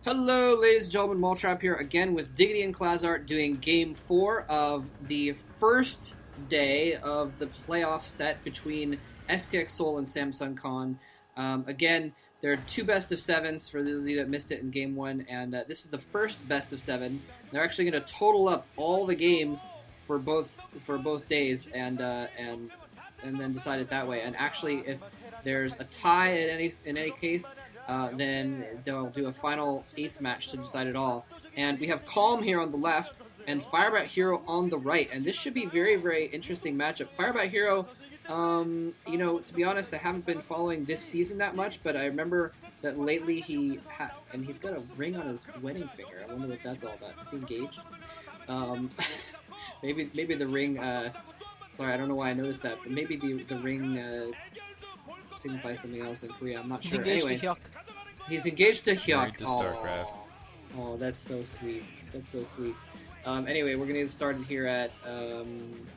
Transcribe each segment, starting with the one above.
Hello, ladies and gentlemen, Malltrap here again with Diggity and Clazart doing Game 4 of the first day of the playoff set between STX Seoul and Samsung Con. Again, there are two best of sevens for those of you that missed it in Game 1, and this is the first best of seven. They're actually going to total up all the games for both days and then decide it that way. And actually, if there's a tie in any case, then they'll do a final ace match to decide it all. And we have Calm here on the left and FireBatHero on the right. And this should be very, very interesting matchup. FireBatHero, you know, to be honest, I haven't been following this season that much, but I remember that lately and he's got a ring on his wedding finger. I wonder what that's all about. Is he engaged? Um, maybe the ring, sorry, I don't know why I noticed that, but maybe the ring, signifies something else in Korea. I'm not sure. Anyway, he's engaged to Hyuk. Oh, that's so sweet. That's so sweet. Anyway, we're gonna get started here at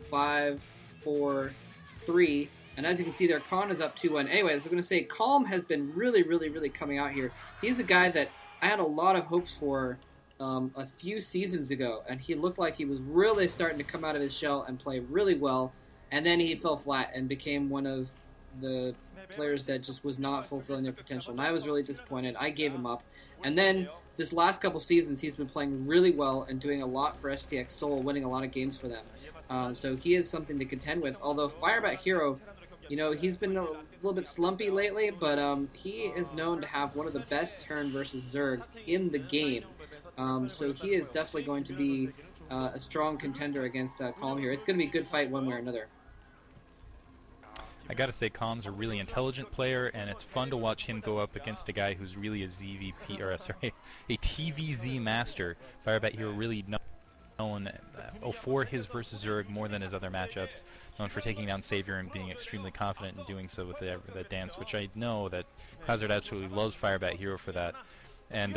5, 4, 3, and as you can see there, Khan is up 2-1. Anyways, I was gonna say Calm has been really coming out here. He's a guy that I had a lot of hopes for a few seasons ago, and he looked like he was really starting to come out of his shell and play really well, and then he fell flat and became one of the players that just was not fulfilling their potential, and I was really disappointed. I gave him up, and then this last couple seasons he's been playing really well and doing a lot for STX Seoul, winning a lot of games for them. So he is something to contend with. Although FireBatHero, you know, he's been a little bit slumpy lately, but he is known to have one of the best turn versus Zergs in the game. So he is definitely going to be a strong contender against Calm here. It's going to be a good fight one way or another. I gotta say, Calm's a really intelligent player, and it's fun to watch him go up against a guy who's really a ZVP, or sorry, a TVZ master. FireBatHero really known for his versus Zerg more than his other matchups, known for taking down Savior and being extremely confident in doing so with the dance, which I know that Hazard absolutely loves FireBatHero for that. And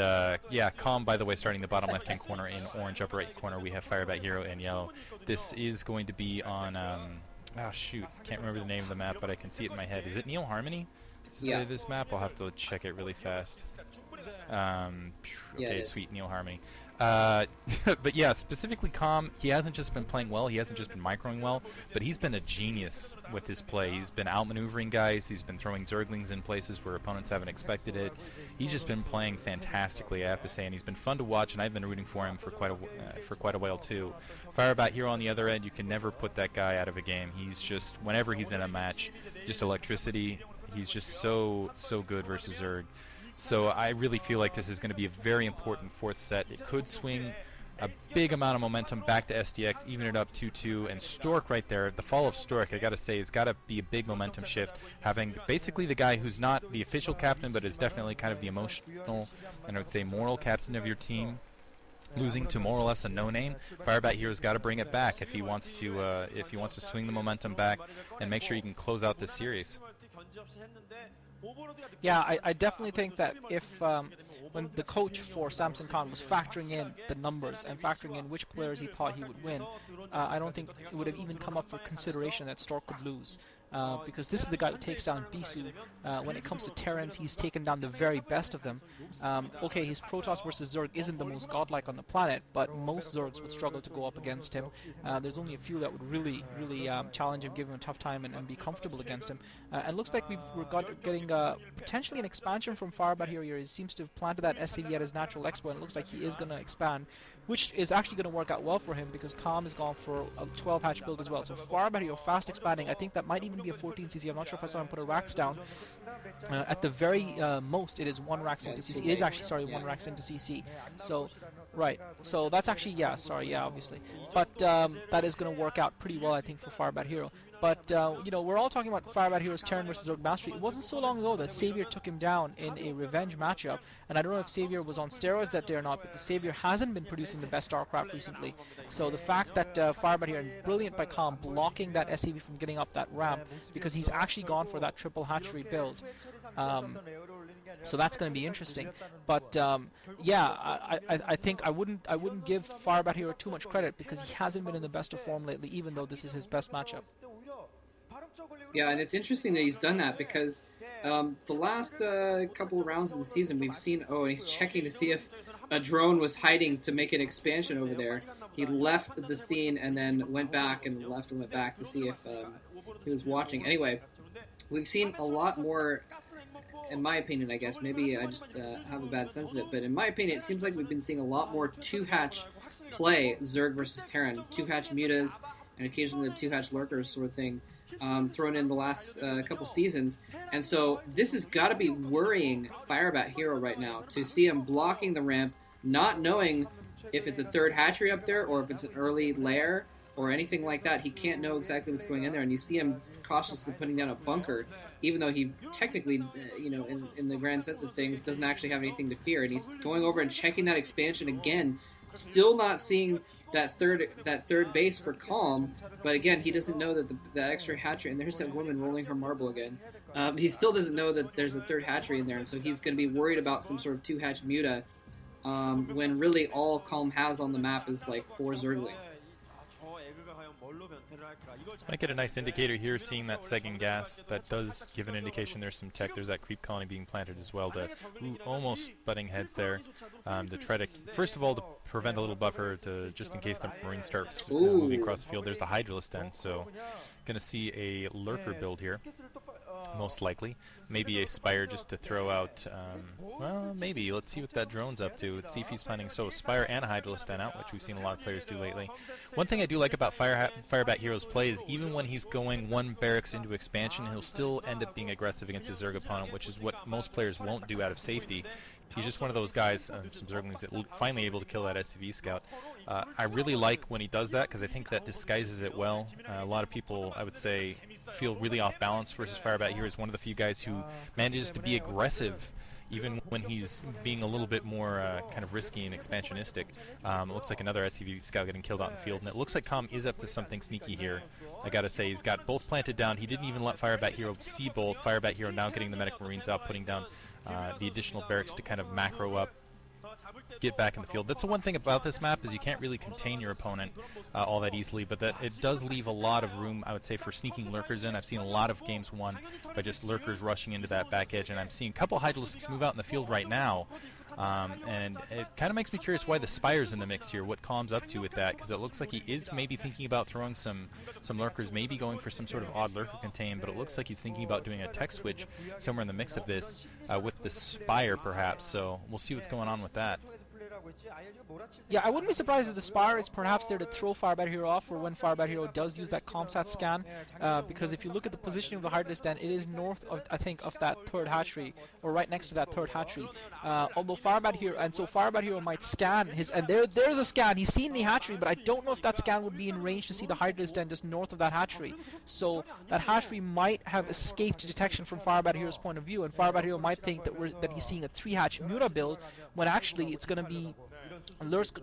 yeah, Calm, by the way, starting the bottom left-hand corner. In orange upper right corner, we have FireBatHero in yellow. This is going to be on... oh shoot, can't remember the name of the map, but I can see it in my head. Is it Neo Harmony? Yeah. This map? I'll have to check it really fast. Okay, sweet, Neo Harmony. But yeah, specifically Calm, he hasn't just been playing well, he hasn't just been microing well, but he's been a genius with his play. He's been outmaneuvering guys, he's been throwing Zerglings in places where opponents haven't expected it. He's just been playing fantastically, I have to say, and he's been fun to watch, and I've been rooting for him for quite a while too. FireBatHero on the other end, you can never put that guy out of a game. He's just, whenever he's in a match, just electricity. He's just so good versus Zerg. So I really feel like this is going to be a very important fourth set. It could swing a big amount of momentum back to STX, even it up 2-2, and Stork right there, the fall of Stork, I gotta say, has got to be a big momentum shift, having basically the guy who's not the official captain, but is definitely kind of the emotional, and I would say moral captain of your team, losing to more or less a no-name. FireBatHero's got to bring it back if he wants to swing the momentum back and make sure he can close out this series. Yeah, I definitely think that if when the coach for Samsung Khan was factoring in the numbers and factoring in which players he thought he would win, I don't think it would have even come up for consideration that Stork could lose. Because this is the guy who takes down Bisu. When it comes to Terrans, he's taken down the very best of them. Okay, his Protoss versus Zerg isn't the most godlike on the planet, but most Zergs would struggle to go up against him. There's only a few that would really challenge him, give him a tough time, and be comfortable against him. And looks like we're getting potentially an expansion from FireBatHero here. He seems to have planted that SCV at his natural expo, and it looks like he is going to expand, which is actually going to work out well for him because Calm is gone for a 12 hatch build as well. So FireBatHero fast expanding. I think that might even be a 14 CC. I'm not sure if I saw him put a racks down. At the very most, it is 1 racks into CC. It is actually, sorry, 1 racks into CC. So, right. So that's actually, yeah, sorry, yeah, obviously. But that is going to work out pretty well, I think, for FireBatHero. But, you know, we're all talking about FireBatHero's Terran versus Zerg mastery. It wasn't so long ago that Savior took him down in a revenge matchup, and I don't know if Savior was on steroids that day or not, because Savior hasn't been producing the best StarCraft recently. So the fact that FireBatHero, and brilliant by Calm, blocking that SCV from getting up that ramp, because he's actually gone for that triple hatchery build. So that's going to be interesting. But yeah, I think I wouldn't give FireBatHero too much credit because he hasn't been in the best of form lately, even though this is his best matchup. Yeah, and it's interesting that he's done that because the last couple of rounds of the season, we've seen, and he's checking to see if a drone was hiding to make an expansion over there. He left the scene and then went back and left and went back to see if he was watching. Anyway, we've seen a lot more, in my opinion, I guess. Maybe I just have a bad sense of it, but in my opinion, it seems like we've been seeing a lot more two-hatch play Zerg versus Terran. Two-hatch mutas and occasionally the two-hatch lurkers sort of thing thrown in the last couple seasons. And so this has got to be worrying FireBatHero right now to see him blocking the ramp, not knowing if it's a third hatchery up there or if it's an early lair or anything like that. He can't know exactly what's going in there, and you see him cautiously putting down a bunker, even though he technically, in the grand sense of things, doesn't actually have anything to fear. And he's going over and checking that expansion again, still not seeing that third base for Calm. But again, he doesn't know that the extra hatchery, and there's that woman rolling her marble again. He still doesn't know that there's a third hatchery in there, and so he's going to be worried about some sort of two-hatch muta, when really all Calm has on the map is like 4 Zerglings. Might get a nice indicator here, seeing that second gas. That does give an indication there's some tech. There's that creep colony being planted as well to almost butting heads there, to try to, first of all, to prevent a little buffer to just in case the Marine starts moving across the field. There's the Hydralisk Den, so going to see a lurker build here, most likely. Maybe a Spire just to throw out, well, maybe. Let's see what that drone's up to. Let's see if he's planning Spire and a Hydralisk Den out, which we've seen a lot of players do lately. One thing I do like about FireBatHero's play is even when he's going one barracks into expansion, he'll still end up being aggressive against his Zerg opponent, which is what most players won't do out of safety. He's just one of those guys, some Zerglings, that finally able to kill that SCV scout. I really like when he does that because I think that disguises it well. A lot of people, I would say, feel really off balance versus FireBatHero is one of the few guys who manages to be aggressive even when he's being a little bit more kind of risky and expansionistic. It looks like another SCV scout getting killed out in the field, and it looks like Calm is up to something sneaky here. I gotta say, he's got both planted down. He didn't even let FireBatHero see both. FireBatHero now getting the Medic Marines out, putting down the additional barracks to kind of macro up, get back in the field. That's the one thing about this map is you can't really contain your opponent all that easily, but that it does leave a lot of room, I would say, for sneaking lurkers in. I've seen a lot of games won by just lurkers rushing into that back edge, and I'm seeing a couple Hydralisks move out in the field right now. And it kind of makes me curious why the Spire's in the mix here, what Calm's up to with that, because it looks like he is maybe thinking about throwing some lurkers, maybe going for some sort of odd lurker contain, but it looks like he's thinking about doing a tech switch somewhere in the mix of this with the Spire perhaps, so we'll see what's going on with that. Yeah, I wouldn't be surprised if the Spire is perhaps there to throw FireBatHero off for when FireBatHero does use that ComSat scan, because if you look at the positioning of the Hydralisk Den, it is north of, I think, of that third hatchery, or right next to that third hatchery. Although FireBatHero might scan his, and there's a scan, he's seen the hatchery, but I don't know if that scan would be in range to see the Hydralisk Den just north of that hatchery. So that hatchery might have escaped detection from FireBatHero's point of view, and FireBatHero might think that he's seeing a 3-hatch Muta build, when actually it's going to be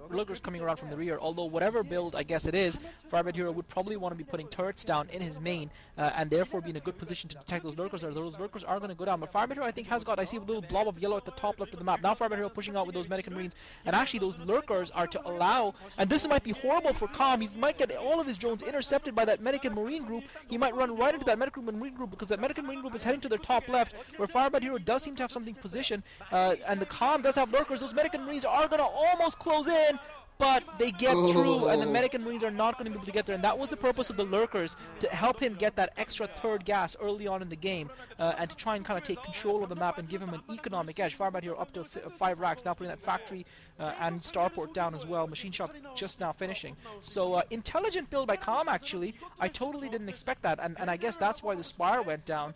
lurkers coming around from the rear. Although whatever build I guess it is, FireBatHero would probably want to be putting turrets down in his main, and therefore be in a good position to detect those lurkers, or those lurkers are going to go down. But FireBatHero, I think, has got, I see a little blob of yellow at the top left of the map. Now FireBatHero pushing out with those Medic Marines, and actually those lurkers are to allow, and this might be horrible for Calm, he might get all of his drones intercepted by that Medic and Marine group. He might run right into that Medic and Marine group, because that Medic and Marine group is heading to their top left, where FireBatHero does seem to have something positioned, and the Calm does have lurkers. Those Medic and Marines are going to almost close in, but they get through, and the Medic and Marines are not going to be able to get there, and that was the purpose of the lurkers, to help him get that extra third gas early on in the game, and to try and kind of take control of the map and give him an economic edge. FireBatHero up to 5 racks, now putting that factory and starport down as well, machine shop just now finishing. So intelligent build by Calm, actually. I totally didn't expect that, and I guess that's why the Spire went down,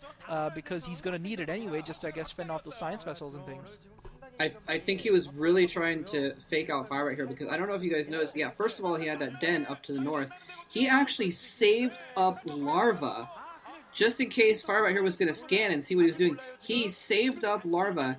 because he's going to need it anyway, just to, I guess, fend off those science vessels and things. I think he was really trying to fake out FireBatHero, because I don't know if you guys noticed. Yeah, first of all, he had that den up to the north. He actually saved up larva just in case FireBatHero was going to scan and see what he was doing. He saved up larva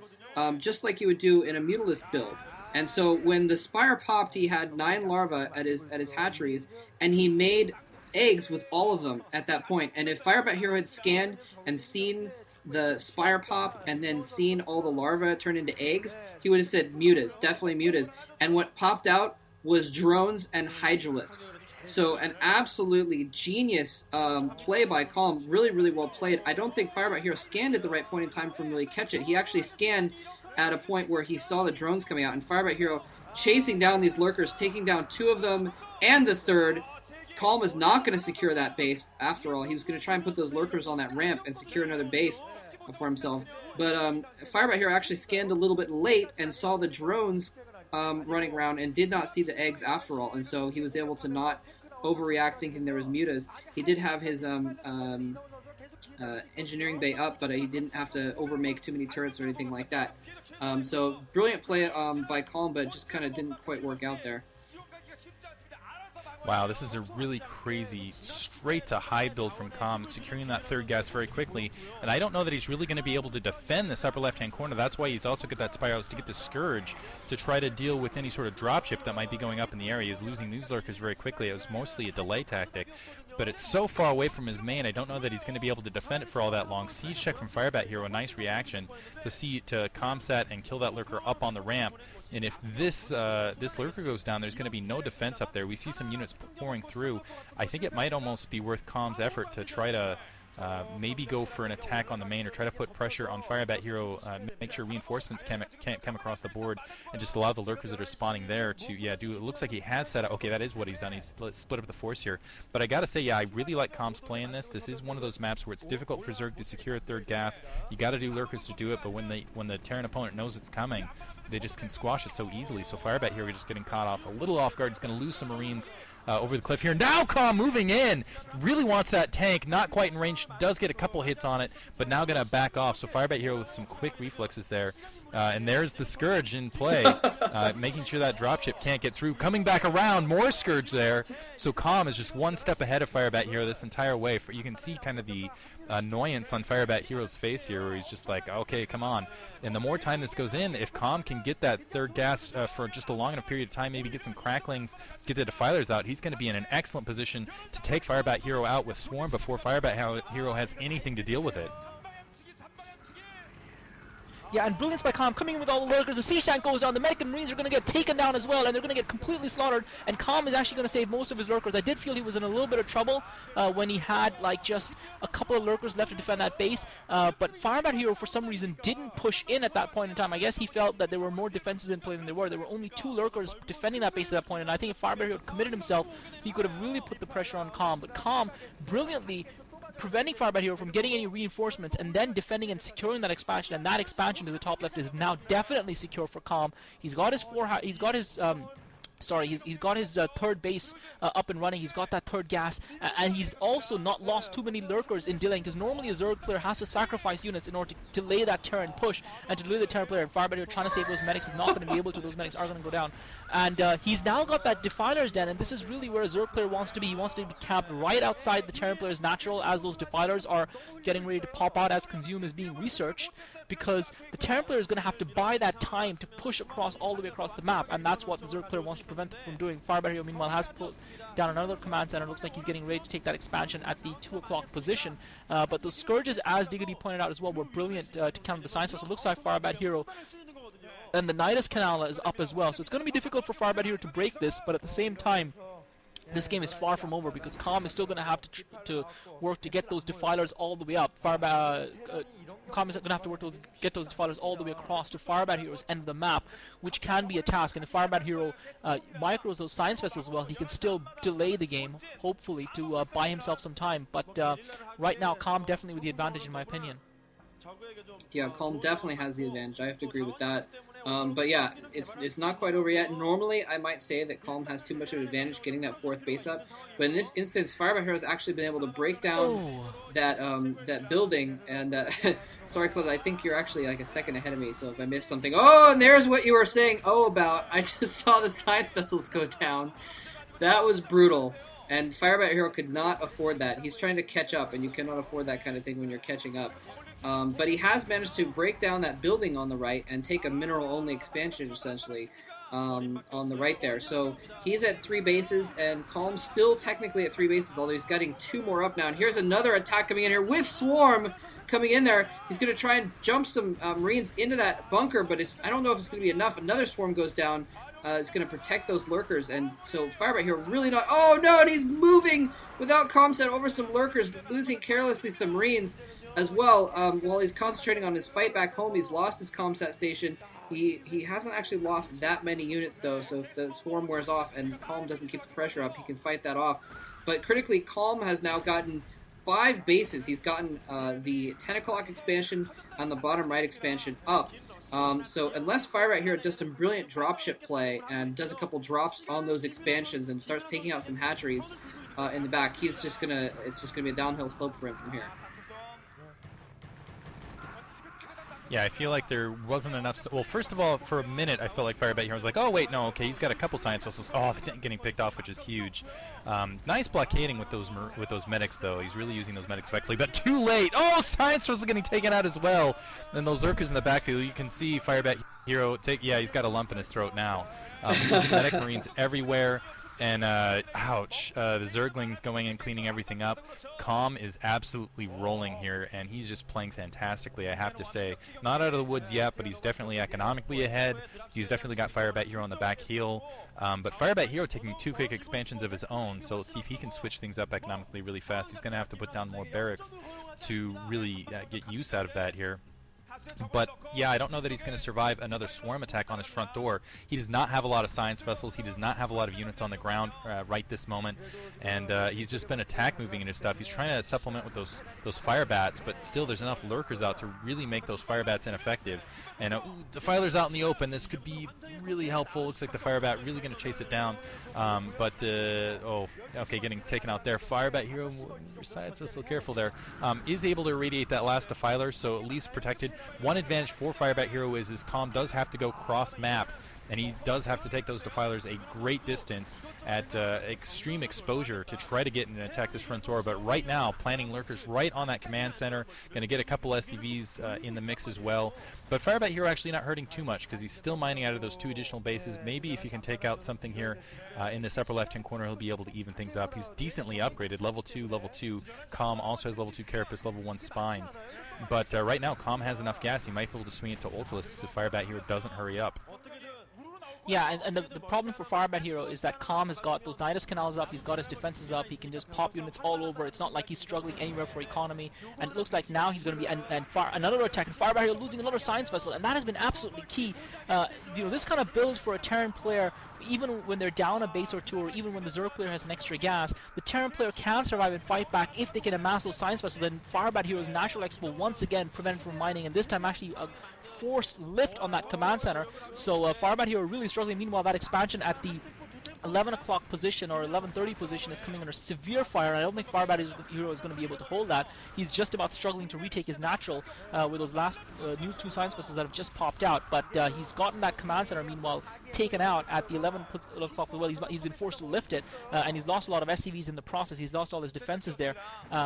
just like you would do in a Mutalisk build. And so when the Spire popped, he had 9 larvae at his hatcheries, and he made eggs with all of them at that point. And if FireBatHero had scanned and seen the Spire pop and then seen all the larvae turn into eggs, he would have said mutas, definitely mutas. And what popped out was drones and Hydralisks. So an absolutely genius play by Calm. Really, really well played. I don't think FireBatHero scanned at the right point in time for him to really catch it. He actually scanned at a point where he saw the drones coming out, and FireBatHero chasing down these lurkers, taking down 2 of them and the third. Calm is not going to secure that base after all. He was going to try and put those lurkers on that ramp and secure another base for himself. But FireBatHero actually scanned a little bit late and saw the drones running around and did not see the eggs after all. And so he was able to not overreact thinking there was mutas. He did have his engineering bay up, but he didn't have to overmake too many turrets or anything like that. So brilliant play by Calm, but just kind of didn't quite work out there. Wow, this is a really crazy straight to high build from Calm, securing that third gas very quickly. And I don't know that he's really going to be able to defend this upper left-hand corner. That's why he's also got that Spy House to get the Scourge to try to deal with any sort of dropship that might be going up in the area. He's losing these lurkers very quickly. It was mostly a delay tactic. But it's so far away from his main, I don't know that he's going to be able to defend it for all that long. Siege check from FireBatHero, a nice reaction to Comsat and kill that lurker up on the ramp. And if this lurker goes down, there's going to be no defense up there. We see some units pouring through. I think it might almost be worth Calm's effort to try to maybe go for an attack on the main or try to put pressure on FireBatHero, make sure reinforcements can't come across the board, and just allow the lurkers that are spawning there to, do it. Looks like he has set up, okay, that is what he's done. Let's split up the force here. But I gotta say, I really like Calm's play in this. This is one of those maps where it's difficult for Zerg to secure a third gas. You gotta do lurkers to do it, but when the Terran opponent knows it's coming, they just can squash it so easily. So FireBatHero just getting caught off a little off guard. He's gonna lose some Marines over the cliff here. Now Calm moving in, really wants that tank, not quite in range, does get a couple hits on it, but now gonna back off. So FireBatHero with some quick reflexes there. And there's the Scourge in play, making sure that dropship can't get through. Coming back around, more Scourge there. So Calm is just one step ahead of FireBatHero this entire way. You can see kind of the annoyance on FireBatHero's face here, where he's just like, okay, come on. And the more time this goes in, if Calm can get that third gas for just a long enough period of time, maybe get some cracklings, get the defilers out, he's going to be in an excellent position to take FireBatHero out with Swarm before FireBatHero has anything to deal with it. Yeah, and brilliance by Calm coming in with all the lurkers. The siege tank goes down. The medic and marines are going to get taken down as well, and they're going to get completely slaughtered. And Calm is actually going to save most of his lurkers. I did feel he was in a little bit of trouble when he had like just a couple of lurkers left to defend that base. But FireBatHero for some reason didn't push in at that point in time. I guess he felt that there were more defenses in play than there were. There were only 2 lurkers defending that base at that point, and I think if FireBatHero had committed himself, he could have really put the pressure on Calm. But Calm brilliantly preventing FireBatHero from getting any reinforcements and then defending and securing that expansion, and that expansion to the top left is now definitely secure for Calm. He's got his he's got his third base up and running. He's got that third gas, and he's also not lost too many lurkers in delaying, because normally a Zerg player has to sacrifice units in order to delay that Terran push and to delay the Terran player. And FireBatHero trying to save those medics is not going to be able to. Those medics are going to go down. And he's now got that Defiler's Den, and this is really where a Zerg player wants to be. He wants to be camped right outside the Terran player's natural as those Defilers are getting ready to pop out as Consume is being researched, because the Terran player is going to have to buy that time to push across all the way across the map, and that's what the Zerg player wants to prevent them from doing. FireBatHero meanwhile has put down another command center. Looks like he's getting ready to take that expansion at the 2 o'clock position. But the Scourges, as Diggity pointed out as well, were brilliant to counter the Science Vessel. It looks like FireBatHero and the Nidus Canal is up as well, so it's going to be difficult for FireBatHero to break this, but at the same time, this game is far from over, because Calm is still going to have to work to get those Defilers all the way up. Calm is going to have to work to get those Defilers all the way across to FireBatHero's end of the map, which can be a task. And if FireBatHero micros those Science Vessels as well, he can still delay the game, hopefully, to buy himself some time. But right now, Calm definitely with the advantage, in my opinion. Yeah, Calm definitely has the advantage. I have to agree with that. But yeah, it's not quite over yet. Normally, I might say that Calm has too much of an advantage getting that 4th base up, but in this instance, FireBatHero has actually been able to break down that building. And sorry, Claude, I think you're actually like a second ahead of me. So if I missed something, and there's what you were saying. About I just saw the Science Vessels go down. That was brutal. And FireBatHero could not afford that. He's trying to catch up, and you cannot afford that kind of thing when you're catching up. But he has managed to break down that building on the right and take a mineral-only expansion, essentially, on the right there. So he's at 3 bases, and Calm's still technically at 3 bases, although he's getting 2 more up now. And here's another attack coming in here with Swarm, coming in there. He's going to try and jump some Marines into that bunker, but I don't know if it's going to be enough. Another swarm goes down. It's going to protect those lurkers, and so FireBatHero really not... Oh, no, and he's moving without comset over some lurkers, losing carelessly some Marines as well. While he's concentrating on his fight back home, he's lost his comset station. He hasn't actually lost that many units, though, so if the swarm wears off and Calm doesn't keep the pressure up, he can fight that off. But critically, Calm has now gotten 5 bases. He's gotten the 10 o'clock expansion and the bottom right expansion up. So unless FireBatHero does some brilliant dropship play and does a couple drops on those expansions and starts taking out some hatcheries in the back, it's just gonna be a downhill slope for him from here. Yeah, I feel like there wasn't enough... Well, first of all, for a minute, I felt like FireBatHero was like, oh, wait, no, okay, he's got a couple science vessels. Oh, getting picked off, which is huge. Nice blockading with those medics, though. He's really using those medics effectively, but too late! Oh, science vessels getting taken out as well! And those lurkers in the backfield, you can see FireBatHero take... Yeah, he's got a lump in his throat now. Using medic marines everywhere. And, ouch, the Zerglings going and cleaning everything up. Calm is absolutely rolling here, and he's just playing fantastically, I have to say. Not out of the woods yet, but he's definitely economically ahead. He's definitely got FireBatHero on the back heel. But FireBatHero taking 2 quick expansions of his own, so let's see if he can switch things up economically really fast. He's going to have to put down more barracks to really get use out of that here. But, yeah, I don't know that he's going to survive another swarm attack on his front door. He does not have a lot of science vessels. He does not have a lot of units on the ground right this moment. And he's just been attack moving into stuff. He's trying to supplement with those fire bats, but still there's enough lurkers out to really make those fire bats ineffective. And Defiler's out in the open. This could be really helpful. Looks like the fire bat really going to chase it down. Oh, okay, getting taken out there. FireBatHero, your science vessel, careful there. Is able to irradiate that last Defiler, so at least protected. One advantage for FireBatHero is his Calm does have to go cross-map, and he does have to take those Defilers a great distance at extreme exposure to try to get and attack this front door. But right now, planting lurkers right on that command center, going to get a couple SCVs in the mix as well. But FireBatHero actually not hurting too much because he's still mining out of those 2 additional bases. Maybe if he can take out something here in this upper left-hand corner, he'll be able to even things up. He's decently upgraded, level 2, level 2. Calm also has level 2 Carapace, level 1 Spines. But right now, Calm has enough gas. He might be able to swing it to Ultralisks if FireBatHero doesn't hurry up. Yeah, and the problem for FireBatHero is that Calm has got those Nidus canals up, he's got his defenses up, he can just pop units all over. It's not like he's struggling anywhere for economy, and it looks like now he's going to be another attack, and FireBatHero losing another science vessel, and that has been absolutely key. This kind of build for a Terran player, even when they're down a base or 2, or even when the Zerg player has an extra gas, the Terran player can survive and fight back if they can amass those science vessels. Then FireBatHero's natural X will once again prevent from mining, and this time actually a forced lift on that command center. So FireBatHero really struggling. Meanwhile, that expansion at the 11 o'clock position or 11:30 position is coming under severe fire. I don't think FireBatHero is going to be able to hold that. He's just about struggling to retake his natural with those last new 2 science vessels that have just popped out. But he's gotten that command center, meanwhile, taken out at the 11 o'clock as well. He's been forced to lift it, and he's lost a lot of SCVs in the process. He's lost all his defenses there.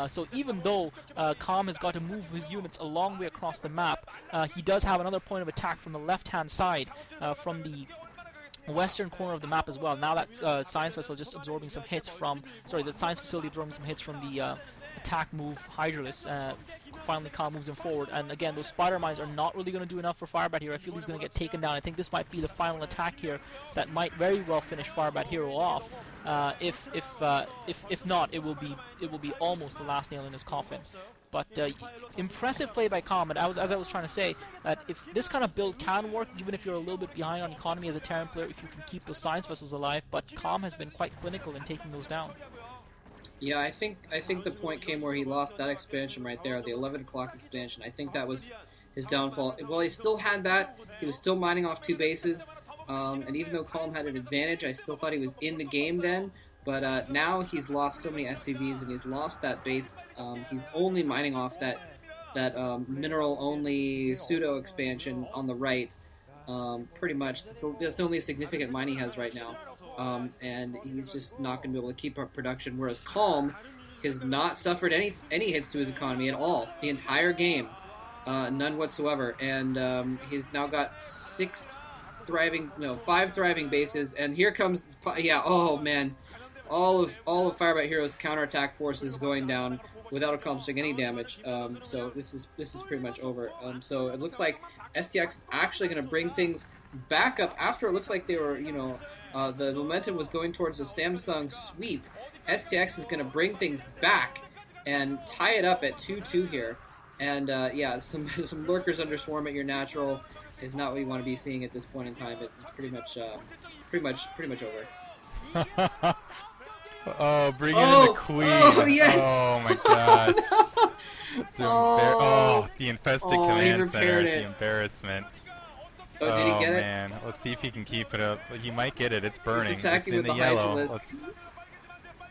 So even though Calm has got to move his units a long way across the map, he does have another point of attack from the left-hand side, from the western corner of the map as well. Now that science vessel just absorbing some hits from, the science facility absorbing some hits from the attack move Hydralisk. Finally, Calm moves him forward, and again, those spider mines are not really going to do enough for FireBatHero. I feel he's going to get taken down. I think this might be the final attack here that might very well finish FireBatHero off. If not, it will be almost the last nail in his coffin. But impressive play by Calm, and as I was trying to say, that if this kind of build can work, even if you're a little bit behind on economy as a Terran player, if you can keep those science vessels alive, but Calm has been quite clinical in taking those down. Yeah, I think the point came where he lost that expansion right there, the 11 o'clock expansion. I think that was his downfall. Well, he still had that. He was still mining off 2 bases, and even though Calm had an advantage, I still thought he was in the game then. But now he's lost so many SCVs and he's lost that base. He's only mining off that mineral-only pseudo-expansion on the right. Pretty much. That's the only significant mine he has right now. And he's just not going to be able to keep up production, whereas Calm has not suffered any hits to his economy at all the entire game, none whatsoever, and he's now got 5 thriving bases, and here comes, oh man, all of FireBatHero's counterattack forces going down. without accomplishing any damage. So this is pretty much over. So it looks like STX is actually going to bring things back up after it looks like they were, the momentum was going towards a Samsung sweep. STX is going to bring things back and tie it up at 2-2 here. And yeah, some lurkers under swarm at your natural is not what you want to be seeing at this point in time. It's pretty much over. Oh, bring in the queen. Oh, yes. Oh my gosh. Oh. The infested He command repaired center. it. The embarrassment. Oh, did he get it? Man, let's see if he can keep it up. He might get it. It's burning. He's attacking it's in with the yellow. Hydralisk.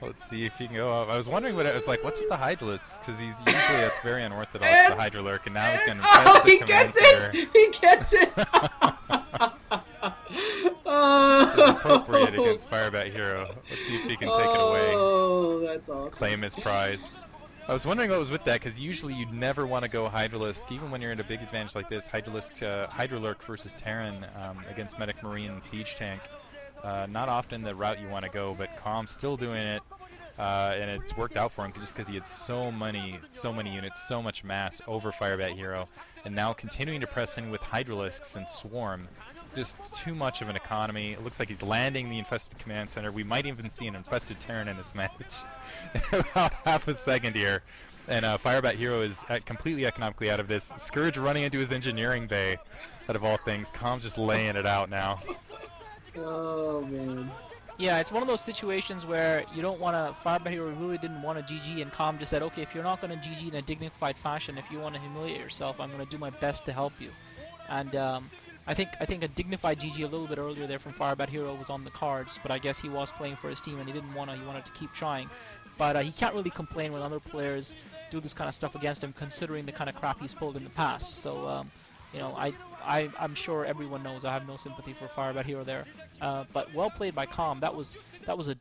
Let's see if he can go up. I was wondering what it was like. What's with the Hydralisk? Because he's usually that's very unorthodox. And, the Hydrolurk, and now he's going to. Oh, he gets it! He gets it! It's appropriate against FireBatHero. Let's see if he can take it away. Oh, that's awesome. Claim his prize. I was wondering what was with that, because usually you'd never want to go Hydralisk, even when you're in a big advantage like this. Hydrolurk versus Terran against Medic Marine and Siege Tank. Not often the route you want to go, but Calm's still doing it, and it's worked out for him just because he had so many units, so much mass over FireBatHero, and now continuing to press in with Hydralisks and Swarm. Just too much of an economy. It looks like he's landing the infested command center. We might even see an infested Terran in this match in about half a second here. And FireBatHero is completely economically out of this. Scourge running into his engineering bay, out of all things. Calm just laying it out now. Oh, man. Yeah, it's one of those situations where you don't want to. FireBatHero really didn't want to GG, and Calm just said, okay, if you're not going to GG in a dignified fashion, if you want to humiliate yourself, I'm going to do my best to help you. And I think a dignified GG a little bit earlier there from FireBatHero was on the cards, but I guess he was playing for his team and he didn't want to. He wanted to keep trying, but he can't really complain when other players do this kind of stuff against him, considering the kind of crap he's pulled in the past. So I'm sure everyone knows I have no sympathy for FireBatHero there, but well played by Calm. That was a